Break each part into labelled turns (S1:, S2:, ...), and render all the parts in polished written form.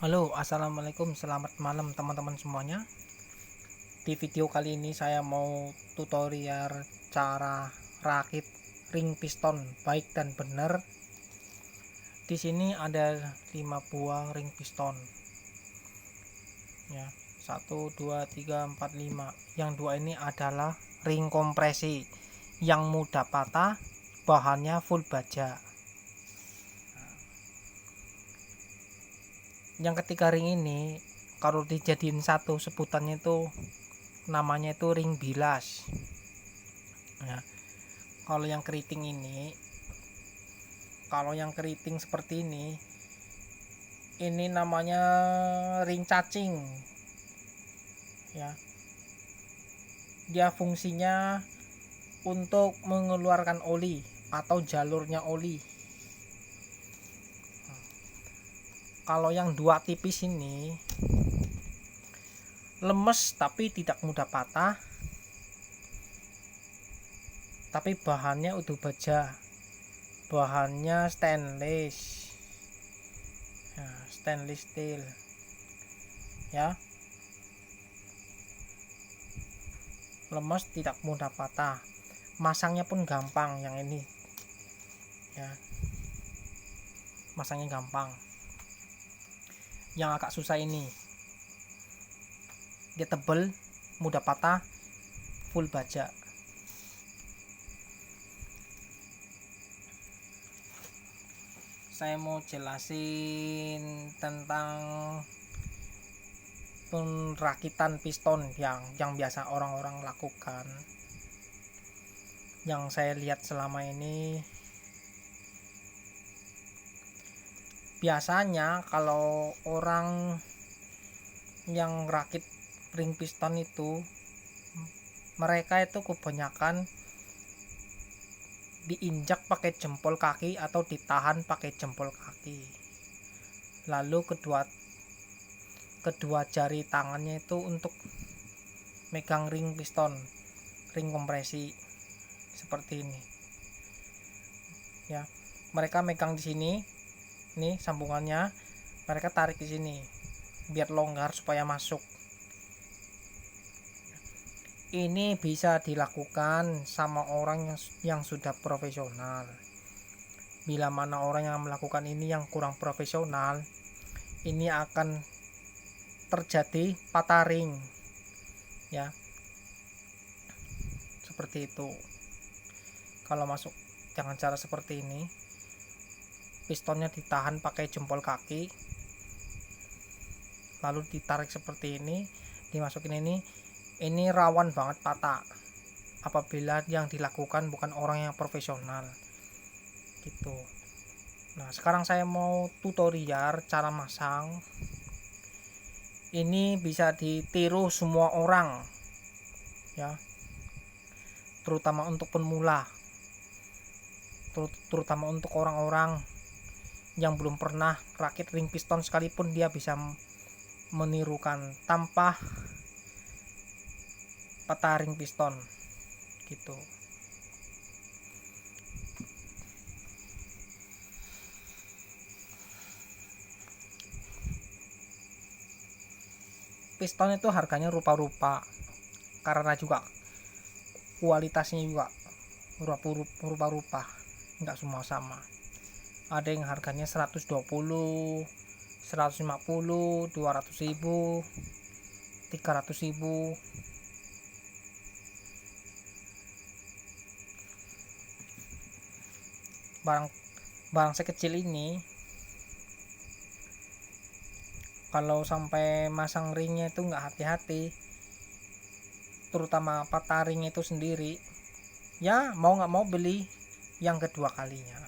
S1: Halo, assalamualaikum, selamat malam teman-teman semuanya. Di video kali ini saya mau tutorial cara rakit ring piston baik dan benar. Di sini ada 5 buah ring piston. Ya, 1, 2, 3, 4, 5. Yang dua ini adalah ring kompresi yang mudah patah, bahannya full baja. Yang ketiga ring ini kalau dijadiin satu sebutannya itu namanya itu ring bilas ya. Kalau yang keriting seperti ini namanya ring cacing ya. Dia fungsinya untuk mengeluarkan oli atau jalurnya oli. Kalau yang dua tipis ini lemes tapi tidak mudah patah, tapi bahannya udah baja, bahannya stainless ya, stainless steel ya, lemes tidak mudah patah, masangnya pun gampang. Yang ini ya, masangnya gampang. Yang agak susah ini, dia tebel, mudah patah, full baja. Saya mau jelasin tentang perakitan piston yang biasa orang-orang lakukan. Yang saya lihat selama ini, biasanya kalau orang yang rakit ring piston itu, mereka itu kebanyakan diinjak pakai jempol kaki atau ditahan pakai jempol kaki, lalu kedua jari tangannya itu untuk megang ring piston, ring kompresi seperti ini ya. Mereka megang di sini, nih sambungannya, mereka tarik di sini biar longgar supaya masuk. Ini bisa dilakukan sama orang yang sudah profesional. Bila mana orang yang melakukan ini yang kurang profesional, ini akan terjadi patah ring ya, seperti itu. Kalau masuk jangan cara seperti ini, pistonnya ditahan pakai jempol kaki, lalu ditarik seperti ini, dimasukin ini rawan banget patah apabila yang dilakukan bukan orang yang profesional gitu. Nah, sekarang saya mau tutorial cara masang. Ini bisa ditiru semua orang ya, terutama untuk pemula, terutama untuk orang-orang yang belum pernah rakit ring piston sekalipun dia bisa menirukan tanpa patah ring piston gitu. Piston itu harganya rupa-rupa karena juga kualitasnya juga rupa-rupa, nggak semua sama. Ada yang harganya 120, 150, 200.000, 300.000. Barang sekecil ini kalau sampai masang ringnya itu nggak hati-hati, terutama patah ring itu sendiri ya, mau nggak mau beli yang kedua kalinya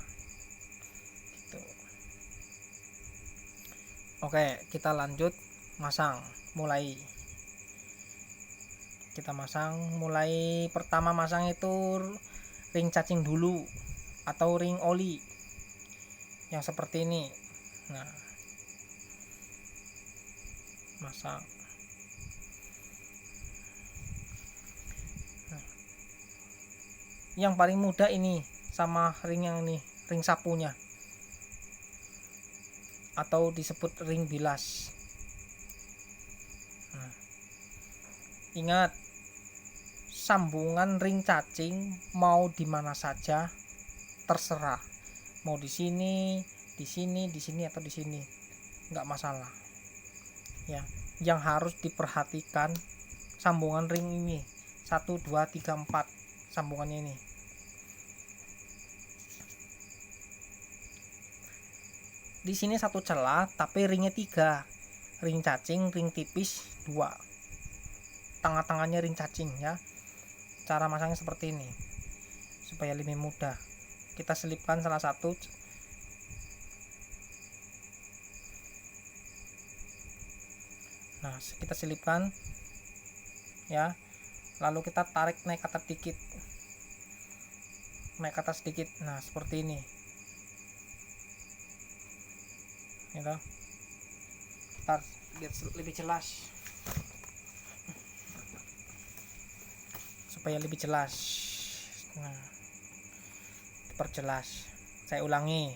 S1: gitu. Oke, kita lanjut masang. Kita masang. Mulai pertama masang itu ring cacing dulu atau ring oli yang seperti ini. Nah, masang. Yang paling mudah ini sama ring yang ini, ring sapunya. atau disebut ring bilas. Nah, ingat, sambungan ring cacing mau di mana saja terserah, mau di sini, di sini atau di sini, nggak masalah ya. Yang harus diperhatikan sambungan ring ini 1 2 3 4 sambungannya ini. Di sini satu celah tapi ringnya 3, ring cacing, ring tipis 2, tengah-tengahnya ring cacing ya. Cara masangnya seperti ini supaya lebih mudah. Kita selipkan salah satu. Nah, kita selipkan ya, lalu kita tarik naik ke atas dikit, naik ke atas sedikit. Nah, seperti ini gitu. Ntar biar lebih jelas, supaya lebih jelas. Nah, diperjelas, saya ulangi.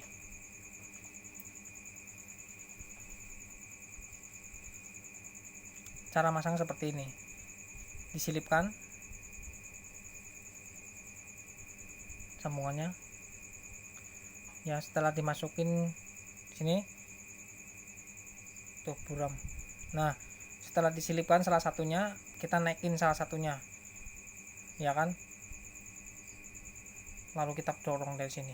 S1: Cara masang seperti ini, diselipkan sambungannya ya. Setelah dimasukin sini tuh buram. Nah, setelah diselipkan salah satunya, kita naikin salah satunya ya kan, lalu kita dorong dari sini.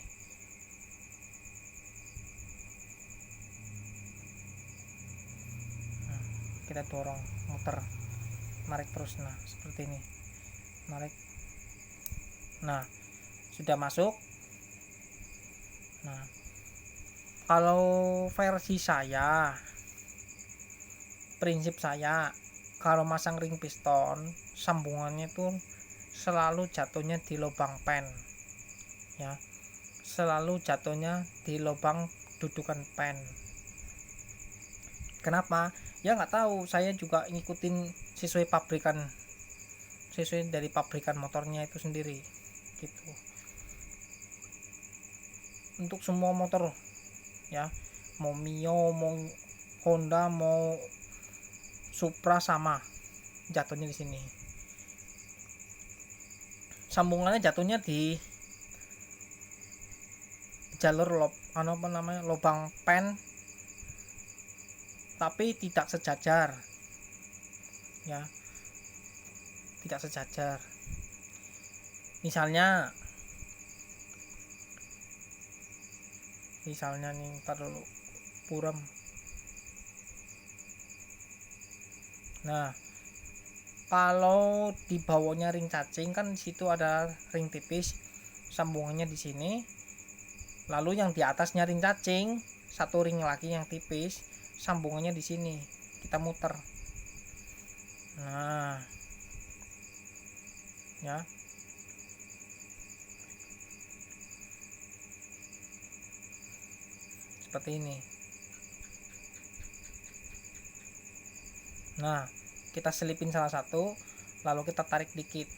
S1: Nah, kita dorong, muter, narik terus. Nah, seperti ini, narik. Nah, sudah masuk. Nah, kalau versi saya, prinsip saya, kalau masang ring piston, sambungannya tuh selalu jatuhnya di lubang pen ya, selalu jatuhnya di lubang dudukan pen. Kenapa? Ya nggak tahu, saya juga ngikutin sesuai pabrikan, sesuai dari pabrikan motornya itu sendiri gitu. Untuk semua motor ya, mau Mio, mau Honda, mau Supra, sama jatuhnya di sini. Sambungannya jatuhnya di jalur lubang pen, tapi tidak sejajar ya, tidak sejajar. Misalnya nih, ntar dulu buram. Nah, kalau di bawahnya ring cacing kan situ ada ring tipis, sambungannya di sini. Lalu yang di atasnya ring cacing, satu ring lagi yang tipis, sambungannya di sini. Kita muter. Nah, ya. Seperti ini. Nah, kita selipin salah satu, lalu kita tarik dikit.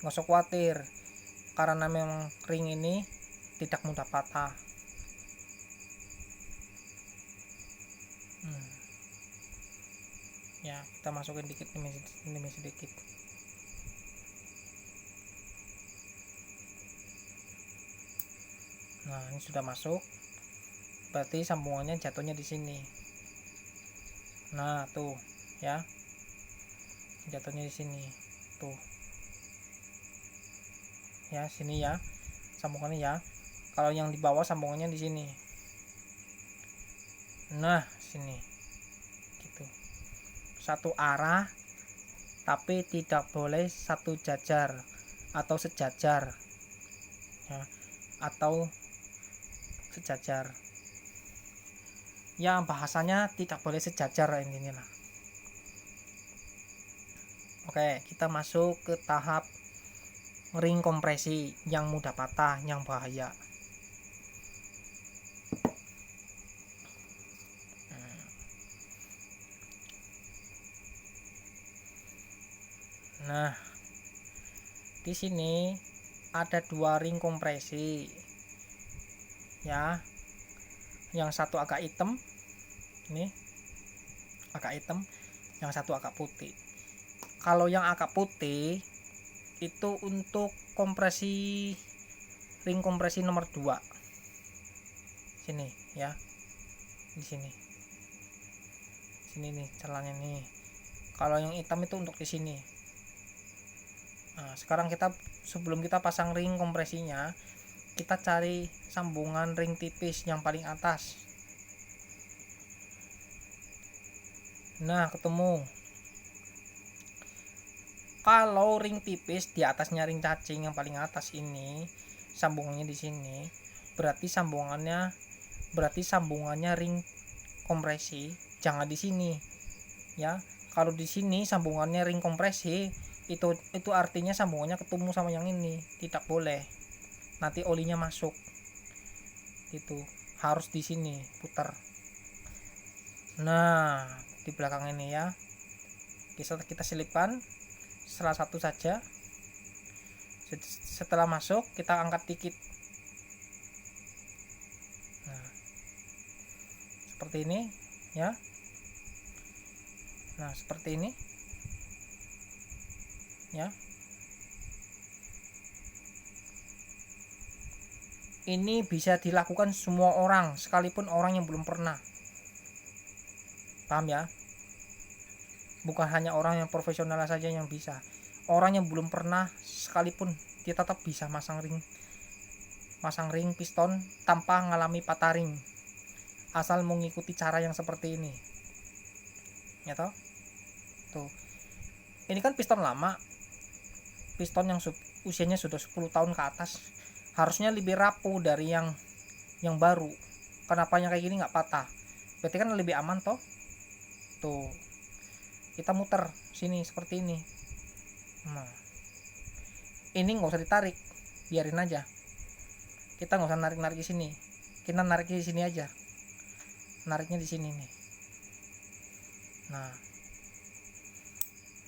S1: Nggak usah khawatir, karena memang ring ini tidak mudah patah. Ya, kita masukin dikit demi sedikit. Nah, ini sudah masuk, berarti sambungannya jatuhnya di sini. Nah, tuh ya, jatuhnya di sini tuh ya, sini ya sambungannya ya. Kalau yang di bawah sambungannya di sini. Nah, sini gitu, satu arah, tapi tidak boleh satu jajar atau sejajar ya, atau sejajar ya, bahasanya tidak boleh sejajar intinya lah. Oke, kita masuk ke tahap ring kompresi yang mudah patah, yang bahaya. Nah, di sini ada 2 ring kompresi ya. yang satu agak hitam, ini agak hitam, yang satu agak putih. Kalau yang agak putih itu untuk kompresi, ring kompresi nomor 2 sini ya, di sini nih celahnya nih. Kalau yang hitam itu untuk di sini. Nah, sekarang sebelum kita pasang ring kompresinya, kita cari sambungan ring tipis yang paling atas. Nah, ketemu. Kalau ring tipis di atasnya ring cacing yang paling atas ini, sambungannya di sini, berarti sambungannya ring kompresi, jangan di sini ya. Kalau di sini sambungannya ring kompresi, itu artinya sambungannya ketemu sama yang ini, tidak boleh, nanti olinya masuk. Itu harus di sini putar. Nah, di belakang ini ya, kita selipkan salah satu saja. Setelah masuk, kita angkat dikit. Nah, seperti ini ya. Nah, seperti ini ya. Ini bisa dilakukan semua orang, sekalipun orang yang belum pernah. Paham ya? Bukan hanya orang yang profesional saja yang bisa. Orang yang belum pernah sekalipun dia tetap bisa masang ring piston tanpa mengalami patah ring, asal mengikuti cara yang seperti ini ya toh. Tuh, ini kan piston lama, piston yang usianya sudah 10 tahun ke atas, harusnya lebih rapuh dari yang baru. Kenapa yang kayak gini nggak patah? Berarti kan lebih aman toh. Tuh, kita muter sini seperti ini. Nah, ini nggak usah ditarik, biarin aja. Kita nggak usah narik di sini, kita nariknya di sini aja, nariknya di sini nih.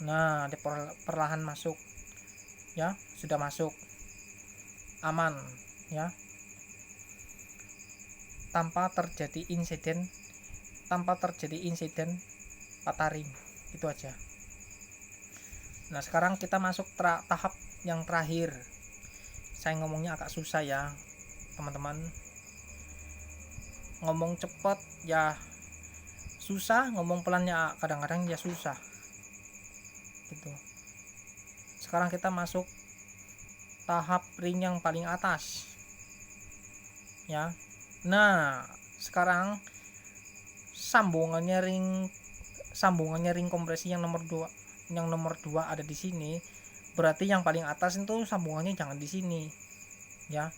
S1: Nah, perlahan masuk ya, sudah masuk, aman ya, tanpa terjadi insiden patah ring. Itu aja. Nah, sekarang kita masuk tahap yang terakhir. Saya ngomongnya agak susah ya teman-teman, ngomong cepet ya susah, ngomong pelannya kadang-kadang ya susah gitu. Sekarang kita masuk tahap ring yang paling atas ya. Nah, sekarang sambungannya ring kompresi yang nomor 2 ada di sini. Berarti yang paling atas itu sambungannya jangan di sini ya,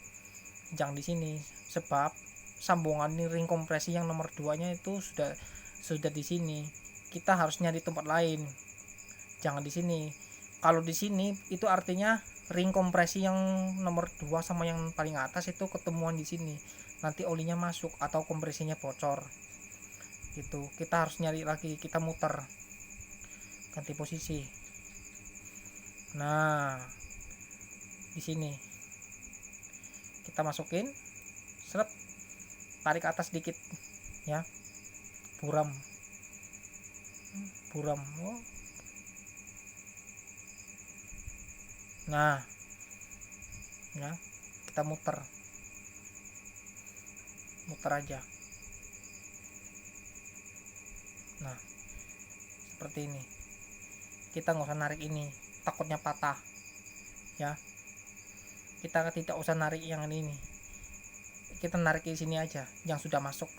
S1: jangan di sini, sebab sambungan ring kompresi yang nomor 2 nya itu sudah di sini. Kita harus nyari tempat lain, jangan di sini. Kalau di sini itu artinya ring kompresi yang nomor 2 sama yang paling atas itu ketemuan di sini, nanti olinya masuk atau kompresinya bocor gitu. Kita harus nyari lagi, kita muter, ganti posisi. Nah, di sini kita masukin, tarik atas dikit ya, buram. Nah ya, kita muter aja. Nah, seperti ini. Kita nggak usah narik ini, takutnya patah ya. Kita tidak usah narik yang ini, kita narik di sini aja yang sudah masuk.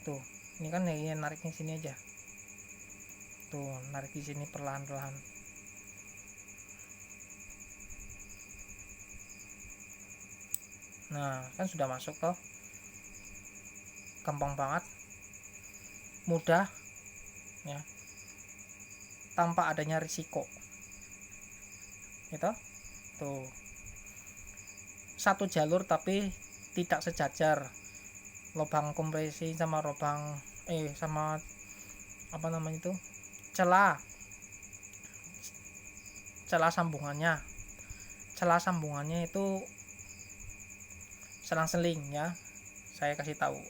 S1: Tuh, ini kan ya, nariknya sini aja. Tuh, narik di sini perlahan-lahan. Nah, kan sudah masuk toh. Gampang banget, mudah ya, tanpa adanya risiko gitu. Tuh, satu jalur tapi tidak sejajar, lubang kompresi sama sama apa namanya itu, celah sambungannya itu selang-seling ya, saya kasih tahu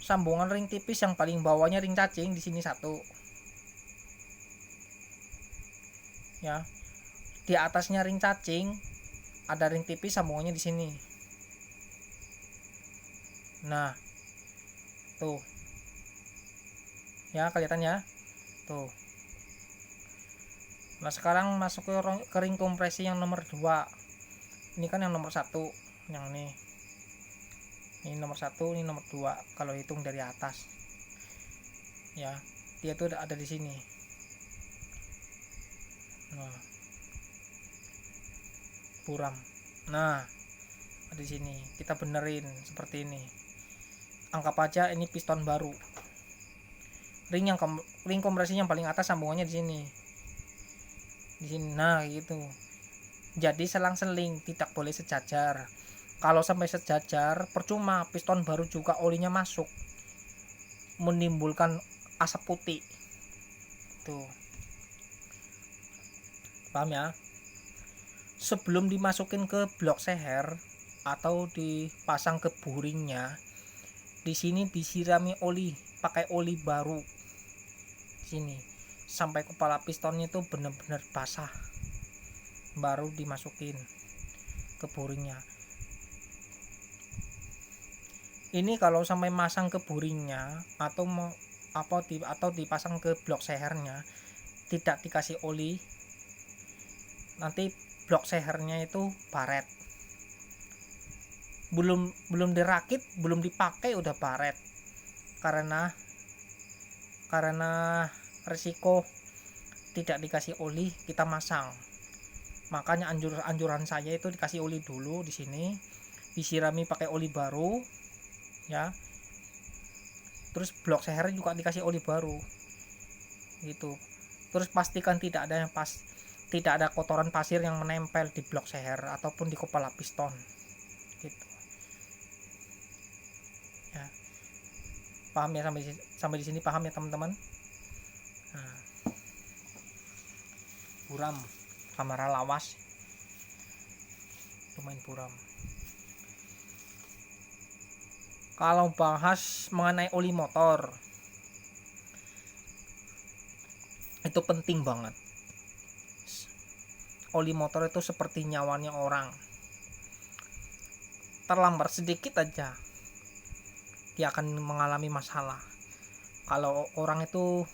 S1: sambungan ring tipis yang paling bawahnya ring cacing di sini satu, ya. Di atasnya ring cacing ada ring tipis sambungannya di sini. Nah, tuh, ya kelihatan ya, tuh. Nah sekarang masuk ke ring kompresi yang nomor 2. Ini kan yang nomor 1, yang ini nomor 1, ini nomor 2 kalau hitung dari atas, ya. Dia tuh ada di sini. Nah, buram. Nah, ada di sini. Kita benerin seperti ini. Anggap aja ini piston baru. Ring kompresi yang paling atas sambungannya di sini. Di sini. Nah, gitu. Jadi selang-seling, tidak boleh sejajar. Kalau sampai sejajar, percuma, piston baru juga olinya masuk, menimbulkan asap putih. Tuh. Paham ya? Sebelum dimasukin ke blok seher atau dipasang ke buringnya, di sini disirami oli, pakai oli baru. Sini sampai kepala pistonnya itu benar-benar basah, baru dimasukin ke buringnya. Ini kalau sampai masang ke buringnya atau dipasang ke blok sehernya tidak dikasih oli, nanti blok sehernya itu baret. Belum dirakit, belum dipakai udah baret. Karena resiko tidak dikasih oli kita masang. Makanya anjuran saya itu dikasih oli dulu di sini, disirami pakai oli baru, ya. Terus blok seher juga dikasih oli baru, gitu. Terus pastikan tidak ada kotoran pasir yang menempel di blok seher ataupun di kepala piston, gitu. Ya, paham ya sampai di sini, paham ya teman-teman? Nah, buram, kamera lawas, lumayan buram. Kalau bahas mengenai oli motor, itu penting banget. Oli motor itu seperti nyawanya orang. Terlambat sedikit aja dia akan mengalami masalah. Kalau orang itu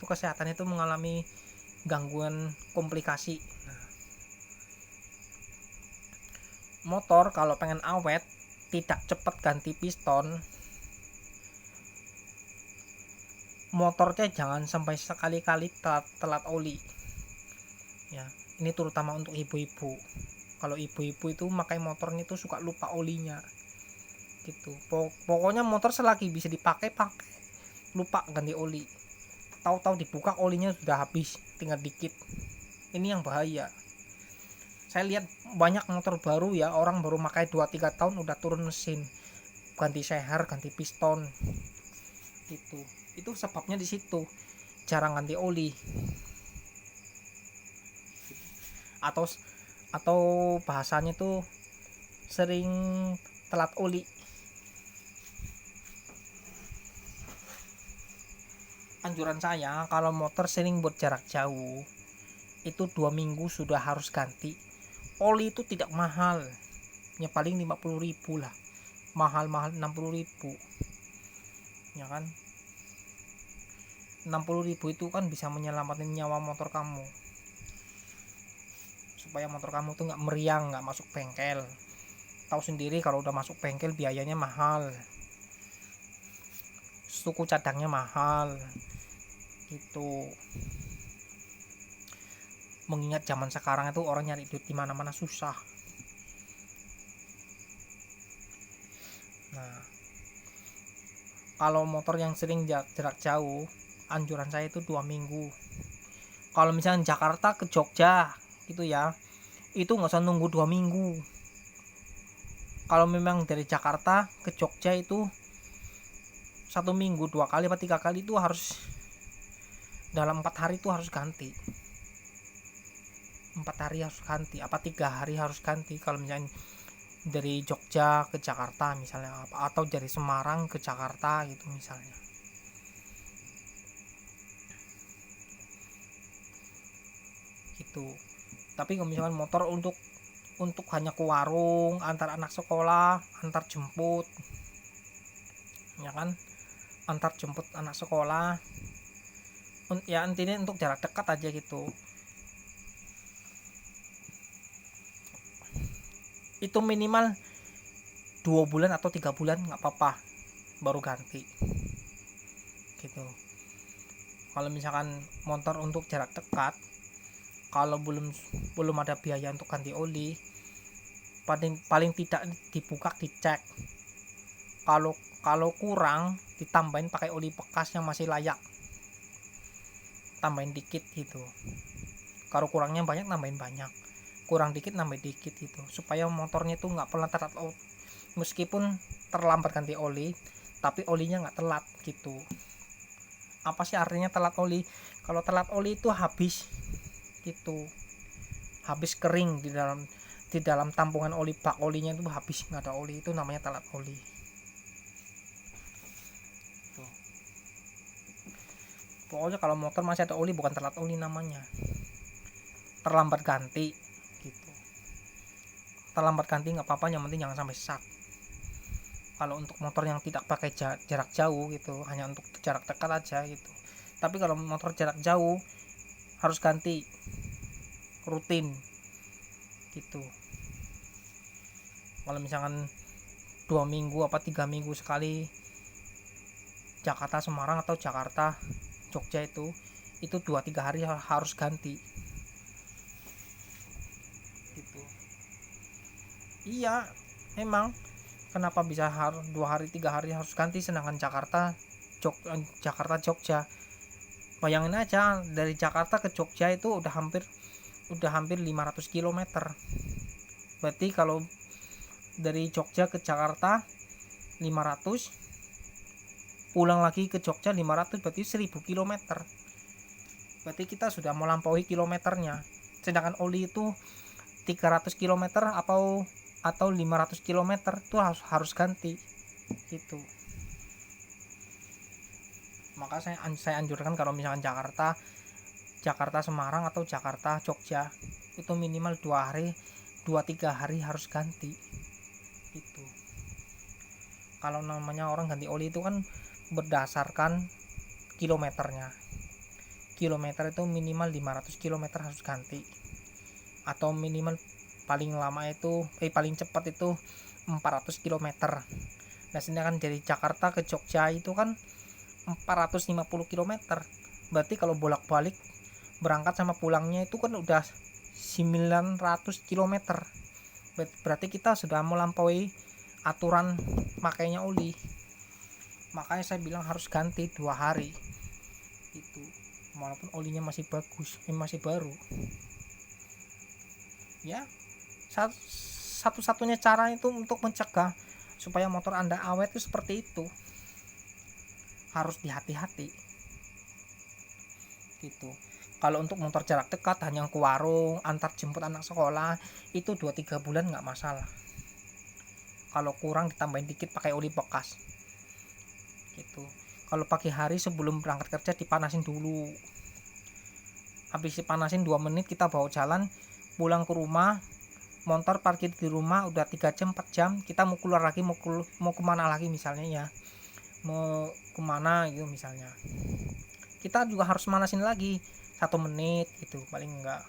S1: kesehatan itu mengalami gangguan komplikasi. Nah, motor kalau pengen awet, tidak cepat ganti piston, motornya jangan sampai sekali-kali telat oli, ya. Ini terutama untuk ibu-ibu. Kalau ibu-ibu itu makai motornya itu suka lupa olinya, gitu. Pokoknya motor selagi bisa dipakai, lupa ganti oli. Tahu-tahu dibuka olinya sudah habis, tinggal dikit. Ini yang bahaya. Saya lihat banyak motor baru, ya, orang baru pakai 2-3 tahun udah turun mesin, ganti seher, ganti piston, gitu. Itu sebabnya di situ, jarang ganti oli, atau bahasanya tuh sering telat oli. Anjuran saya kalau motor sering buat jarak jauh itu 2 minggu sudah harus ganti. Oli itu tidak mahal, ya paling 50.000 lah, mahal 60.000, ya kan. 60.000 itu kan bisa menyelamatkan nyawa motor kamu, supaya motor kamu tuh nggak meriang, nggak masuk bengkel. Tahu sendiri kalau udah masuk bengkel biayanya mahal, suku cadangnya mahal, gitu. Mengingat zaman sekarang itu orang nyari duit di mana-mana susah. Nah, kalau motor yang sering jarak jauh, anjuran saya itu 2 minggu. Kalau misalnya Jakarta ke Jogja gitu, ya, itu nggak usah nunggu 2 minggu. Kalau memang dari Jakarta ke Jogja itu 1 minggu 2 kali atau 3 kali itu harus dalam 4 hari itu harus ganti. 4 hari harus ganti, 3 hari harus ganti. Kalau misalnya dari Jogja ke Jakarta misalnya, atau dari Semarang ke Jakarta gitu misalnya. Gitu. Tapi kalau misalkan motor untuk hanya ke warung, antar anak sekolah, antar jemput, ya kan, antar jemput anak sekolah, ya intinya untuk jarak dekat aja gitu. Itu minimal 2 bulan atau 3 bulan nggak apa-apa baru ganti gitu. Kalau misalkan motor untuk jarak dekat, kalau belum ada biaya untuk ganti oli, paling tidak dibuka, dicek. Kalau kurang ditambahin pakai oli bekas yang masih layak, tambahin dikit gitu. Kalau kurangnya banyak, nambahin banyak, kurang dikit nambahin dikit gitu, supaya motornya itu nggak pernah telat. Meskipun terlambat ganti oli, tapi olinya nggak telat gitu. Apa sih artinya telat oli? Kalau telat oli itu habis gitu, habis kering di dalam tampungan oli, bak olinya itu habis, nggak ada oli, itu namanya telat oli. Tuh. Pokoknya kalau motor masih ada oli bukan telat oli namanya, terlambat ganti gitu. Terlambat ganti nggak apa-apa, yang penting jangan sampai sesat. Kalau untuk motor yang tidak pakai jarak jauh gitu, hanya untuk jarak dekat aja gitu. Tapi kalau motor jarak jauh harus ganti rutin gitu. Kalau misalkan 2 minggu apa 3 minggu sekali Jakarta Semarang atau Jakarta Jogja, itu 2-3 hari harus ganti gitu. Iya, memang kenapa bisa 2 hari 3 hari harus ganti, sedangkan Jakarta Jogja, bayangin aja, dari Jakarta ke Jogja itu udah hampir 500 km. Berarti kalau dari Jogja ke Jakarta 500, pulang lagi ke Jogja 500, berarti 1000 km. Berarti kita sudah melampaui kilometernya. Sedangkan oli itu 300 km atau 500 km itu harus ganti gitu. Maka saya anjurkan kalau misalkan Jakarta Semarang atau Jakarta Jogja itu minimal 2-3 hari harus ganti itu. Kalau namanya orang ganti oli itu kan berdasarkan kilometernya. Kilometer itu minimal 500 km harus ganti, atau minimal paling lama itu paling cepat itu 400 km. Nah, sedangkan dari Jakarta ke Jogja itu kan 450 km. Berarti kalau bolak-balik berangkat sama pulangnya itu kan udah 900 km. Berarti kita sudah melampaui aturan makainya oli. Makanya saya bilang harus ganti 2 hari itu, walaupun olinya masih bagus, masih baru ya. Satu-satunya cara itu untuk mencegah supaya motor Anda awet itu seperti itu, harus hati-hati gitu. Kalau untuk motor jarak dekat hanya ke warung, antar jemput anak sekolah, itu 2-3 bulan nggak masalah. Kalau kurang ditambahin dikit pakai oli bekas gitu. Kalau pagi hari sebelum berangkat kerja dipanasin dulu, habis dipanasin 2 menit kita bawa jalan, pulang ke rumah, motor parkir di rumah udah 3 jam 4 jam, kita mau keluar lagi, mau kemana lagi misalnya ya, mau kemana gitu misalnya, kita juga harus manasin lagi 1 menit gitu paling enggak,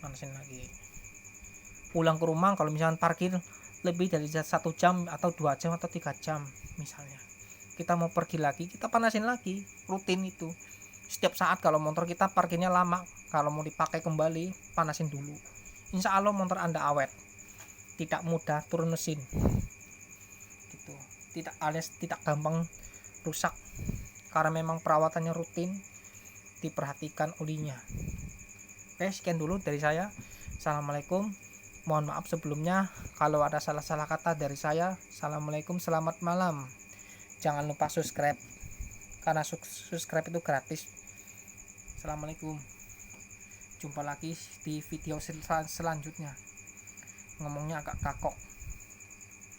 S1: manasin lagi. Pulang ke rumah kalau misalkan parkir lebih dari 1 jam atau 2 jam atau 3 jam misalnya, kita mau pergi lagi, kita panasin lagi, rutin itu setiap saat. Kalau motor kita parkirnya lama, kalau mau dipakai kembali panasin dulu. Insya Allah motor Anda awet, tidak mudah turun mesin gitu, alias tidak gampang rusak, karena memang perawatannya rutin, diperhatikan olinya. Oke, sekian dulu dari saya. Assalamualaikum, mohon maaf sebelumnya kalau ada salah-salah kata dari saya. Assalamualaikum, selamat malam. Jangan lupa subscribe, karena subscribe itu gratis. Assalamualaikum, jumpa lagi di video selanjutnya. ngomongnya agak kakok.